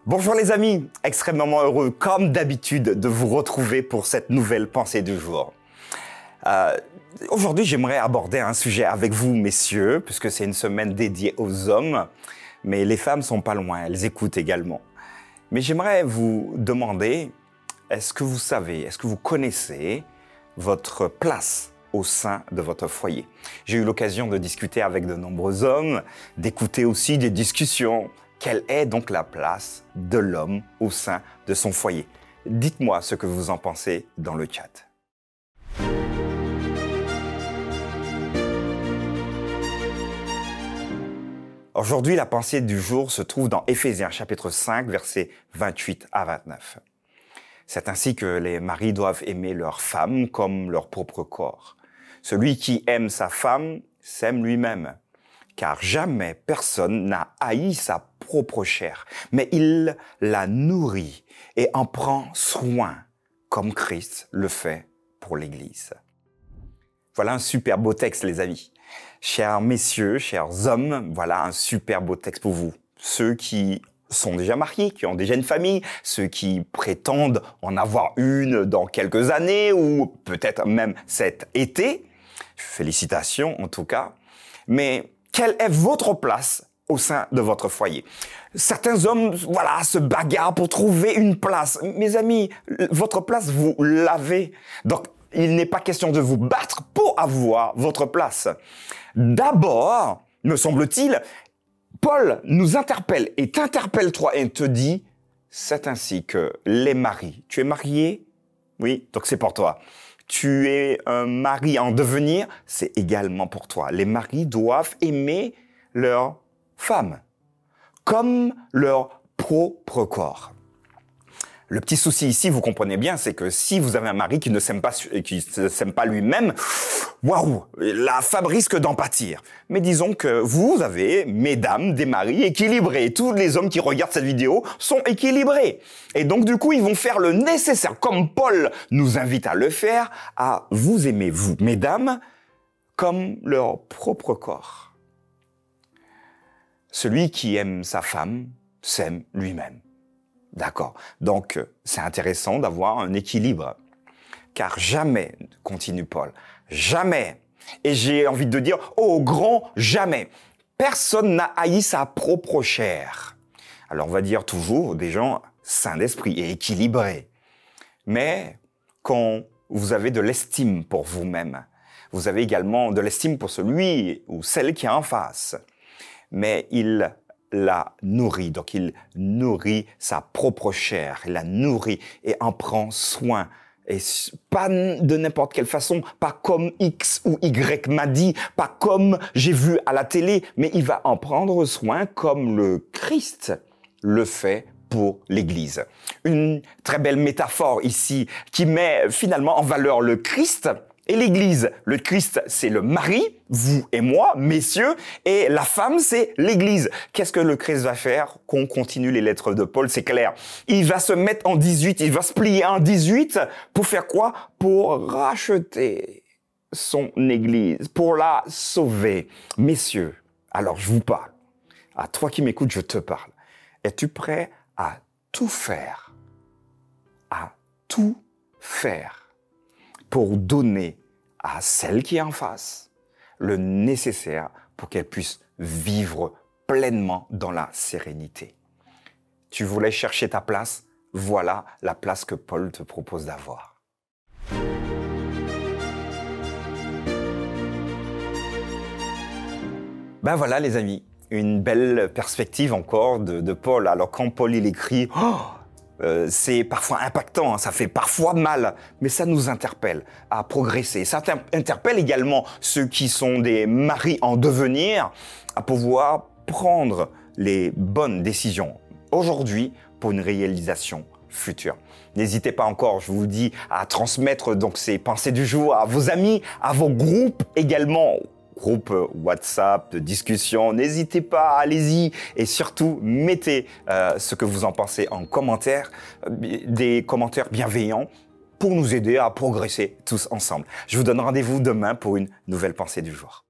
Bonjour les amis, extrêmement heureux comme d'habitude de vous retrouver pour cette nouvelle pensée du jour. Aujourd'hui, j'aimerais aborder un sujet avec vous, messieurs, puisque c'est une semaine dédiée aux hommes, mais les femmes sont pas loin, elles écoutent également. Mais j'aimerais vous demander, est-ce que vous savez, est-ce que vous connaissez votre place au sein de votre foyer? J'ai eu l'occasion de discuter avec de nombreux hommes, d'écouter aussi des discussions. Quelle est donc la place de l'homme au sein de son foyer? Dites-moi ce que vous en pensez dans le chat. Aujourd'hui, la pensée du jour se trouve dans Éphésiens chapitre 5, versets 28 à 29. C'est ainsi que les maris doivent aimer leur femme comme leur propre corps. Celui qui aime sa femme s'aime lui-même. Car jamais personne n'a haï sa propre chair, mais il la nourrit et en prend soin, comme Christ le fait pour l'Église. Voilà un super beau texte, les amis. Chers messieurs, chers hommes, voilà un super beau texte pour vous. Ceux qui sont déjà mariés, qui ont déjà une famille, ceux qui prétendent en avoir une dans quelques années ou peut-être même cet été. Félicitations en tout cas. Mais quelle est votre place au sein de votre foyer? Certains hommes, se bagarrent pour trouver une place. Mes amis, votre place, vous l'avez. Donc, il n'est pas question de vous battre pour avoir votre place. D'abord, me semble-t-il, Paul nous interpelle et t'interpelle toi et te dit, c'est ainsi que les maris, tu es marié? Oui, donc c'est pour toi. Tu es un mari en devenir, c'est également pour toi. Les maris doivent aimer leur femme comme leur propre corps. Le petit souci ici, vous comprenez bien, c'est que si vous avez un mari qui ne s'aime pas lui-même, waouh, la femme risque d'en pâtir. Mais disons que vous avez, mesdames, des maris équilibrés. Tous les hommes qui regardent cette vidéo sont équilibrés. Et donc, du coup, ils vont faire le nécessaire, comme Paul nous invite à le faire, à vous aimer, vous, mesdames, comme leur propre corps. Celui qui aime sa femme s'aime lui-même. D'accord. Donc, c'est intéressant d'avoir un équilibre. Car jamais, continue Paul, jamais, et j'ai envie de dire, au grand jamais, personne n'a haï sa propre chair. Alors, on va dire toujours des gens sains d'esprit et équilibrés. Mais quand vous avez de l'estime pour vous-même, vous avez également de l'estime pour celui ou celle qui est en face. Mais il la nourrit, donc il nourrit sa propre chair, il la nourrit et en prend soin. Et pas de n'importe quelle façon, pas comme X ou Y m'a dit, pas comme j'ai vu à la télé, mais il va en prendre soin comme le Christ le fait pour l'Église. Une très belle métaphore ici qui met finalement en valeur le Christ et l'Église. Le Christ, c'est le mari, vous et moi, messieurs, et la femme, c'est l'Église. Qu'est-ce que le Christ va faire? Qu'on continue les lettres de Paul, c'est clair. Il va se mettre en 18, il va se plier en 18 pour faire quoi? Pour racheter son Église, pour la sauver. Messieurs, alors je vous parle. À toi qui m'écoutes, je te parle. Es-tu prêt à tout faire? À tout faire pour donner à celle qui est en face le nécessaire pour qu'elle puisse vivre pleinement dans la sérénité. Tu voulais chercher ta place? Voilà la place que Paul te propose d'avoir. Ben voilà les amis, une belle perspective encore de Paul. Alors quand Paul il écrit c'est parfois impactant, ça fait parfois mal, mais ça nous interpelle à progresser. Ça interpelle également ceux qui sont des maris en devenir à pouvoir prendre les bonnes décisions aujourd'hui pour une réalisation future. N'hésitez pas encore, je vous dis, à transmettre donc ces pensées du jour à vos amis, à vos groupes également. Groupe WhatsApp de discussion, n'hésitez pas, allez-y et surtout mettez ce que vous en pensez en commentaire, des commentaires bienveillants pour nous aider à progresser tous ensemble. Je vous donne rendez-vous demain pour une nouvelle pensée du jour.